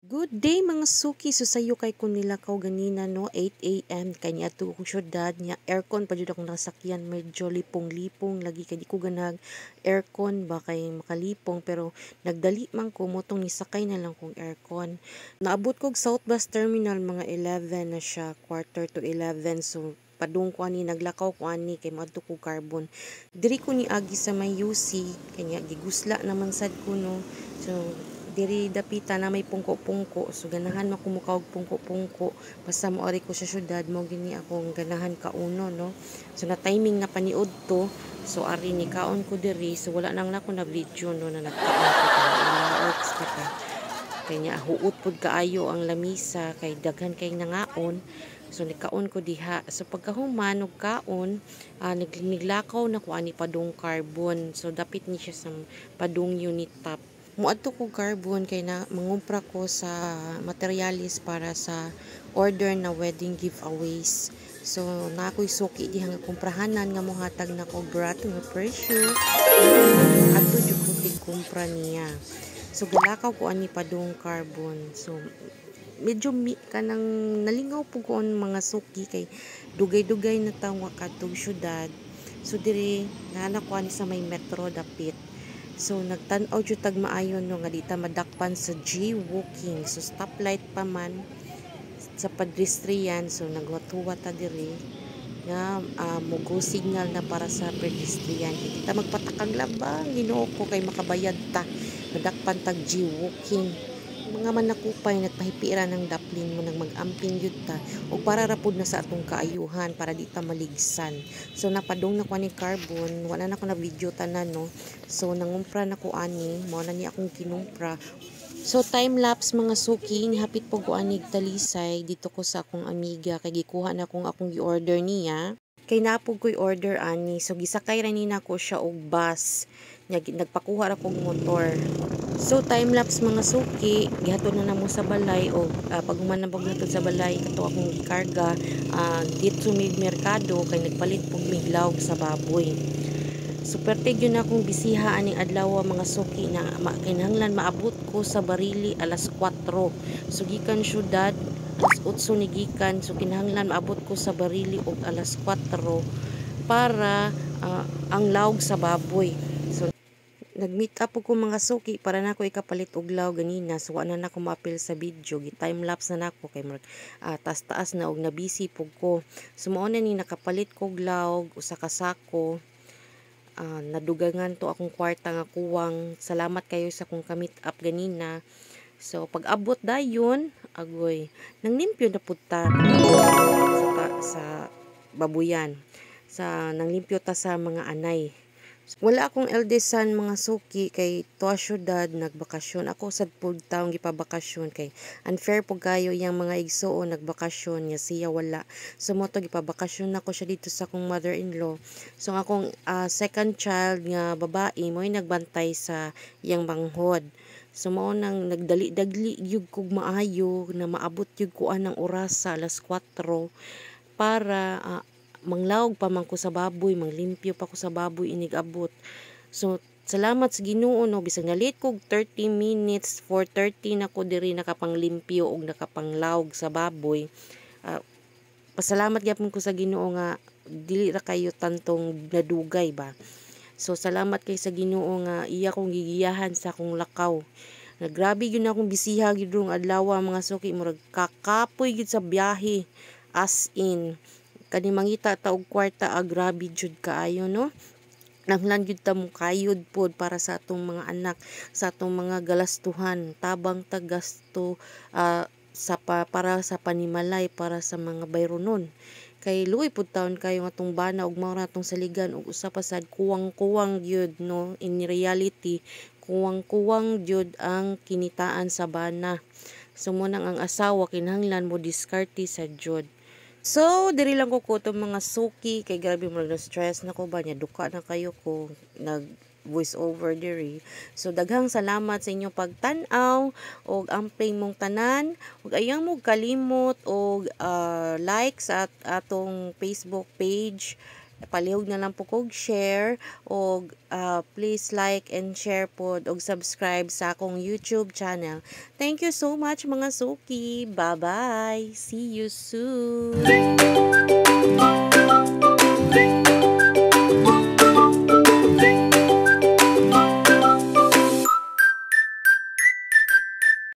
Good day mga suki, so sayo kay kun nilakaw ganina no 8 AM kanya ato kong syudad niya aircon pa jud akong nasakyan, medyo lipong-lipong lagi kay di ko ganag aircon ba kay makalipong, pero nagdali man ko motong nisakay na lang kong aircon. Naabot kog South Bus Terminal mga 11 na siya, quarter to 11, so padung ko ani naglakaw ko ani kay madto ko carbon diri ko ni agi sa may UC kanya gigusla naman sad ko no. So diri dapita na may pungko-pungko, so ganahan makumukaw og pungko-pungko basta moari ko sa syudad mo gini akong ganahan kauno no. So na timing na paniud to, so ari ni kaon ko diri, so wala nang nako na video no na nagkaon ko works pa ka kanya huot pud kaayo ang lamisa kay daghan kay nangaon. So nikaon ko diha, so pagkahuman og kaon niglakaw na ko ani padung carbon, so dapit ni siya sa padung unit top. Muadto ko carbon kay na mangumpra ko sa materialis para sa order na wedding giveaways. So na ako'y suki diha nga kumprahanan nga mohatag na ko barato nga presyo. Adto jud ko kumpra niya. So galakaw ko ani padung carbon. So medyo kanang nalingaw po ko mga suki kay dugay-dugay na tawa kadtong syudad. So diri naana ko ani sa may metro dapit. So nagtan-aw jud tag maayon no nga dita madakpan sa G-walking. So stoplight pa man sa pedestrian, so nagwatuwa ta diri nga mugo signal na para sa pedestrian. Kita magpatakang labang Ginoo ko kay makabayad ta. Nadakpan tag G-walking. Mga manakupay nagpahipira ng daplin mo nang mag-amping yun ta o para rapod na sa atong kaayuhan para di ta maligsan. So napadong na ko ni carbon, wala na ko na video tanan no. So nangumpra na ko ani, mao na ni akong kinumpra. So time lapse mga suki, hapit po ko anig talisay dito ko sa akong amiga kay gikuha na akong gi-order niya. Kay napog ko'y order ani, so gisakay ra ni nako siya og bus. Nagpakuha ra kog motor. So time lapse mga suki, gihatod na namo sa balay o pag humanabog na sa balay kato akong gikarga dito mig merkado kay nagpalit pog miglaw sa baboy. Super tigyo na akong bisiha aning adlaw mga suki na kinahanglan maabot ko sa Barili alas 4. So gikan syudad alas 8 ni gikan, so kinahanglan maabot ko sa Barili og alas 4 para ang lawg sa baboy. So nag-meet up ko mga suki para nako ikapalit og law ganina, so wala na ako maapil sa video, gi-time lapse na nako kay taas-taas na og nabisi pug ko. So mao na ni nakapalit kog law usa ka sako. Nadugangan to akong kwarta nga kuwang. Salamat kayo sa kung ka-meet up ganina. So pag abot dayon agoy nang limpyo na pud ta sa babuyan, sa nang limpyo ta sa mga anay. Wala akong eldest son mga suki kay tuwa syudad nagbakasyon. Ako sad pud taong gipabakasyon kay unfair pug kayo yang mga igsuon nagbakasyon nga siya wala. So mo to gipabakasyon ako siya dito sa akong mother-in-law. So akong second child nga babae mo'y nagbantay sa iyang manghod. So mao nang nagdali-dagli gyud kog maayo na maabot gyud ko anang oras sa alas 4 para manglawog pa man ko sa baboy, manglimpyo pa ko sa baboy inig abot. So salamat sa Ginoo no, bisag nalit kog 30 minutes, 4:30 na ko diri nakapanglimpyo og nakapanglawog sa baboy. Pasalamat gyapon ko sa Ginoo nga dili ra kayo tantong nadugay ba. So salamat kay sa Ginoo nga iya kong gigiyahan sa akong lakaw. Grabe gyud akong bisiha gyud rong adlaw mga suki, murag kakapoy gyud sa biyahe as in. Kani mangita ta og kwarta grabe jud kaayo no. Nanglan gyud ta mo kayod pod para sa atong mga anak, sa atong mga galastuhan, tabang ta gasto para sa panimalay, para sa mga bayronon. Kay luoy pud taon kayo nga tong bana ug mao ra tong saligan ug usa pa sad kuwang-kuwang gyud no. In reality kuwang-kuwang gyud ang kinitaan sa bana. So mo nang ang asawa kinahanglan mo diskarte sa jud. So, diri lang ko itong mga suki kay grabe mo na stress na ko ba niya duka na kayo ko nag voice over diri. So daghang salamat sa inyo pagtan-aw og amping mong tanan ug ayang mo kalimot og like sa atong Facebook page palihog na lang po kog share og please like and share pod og subscribe sa akong YouTube channel. Thank you so much mga suki. Bye-bye. See you soon.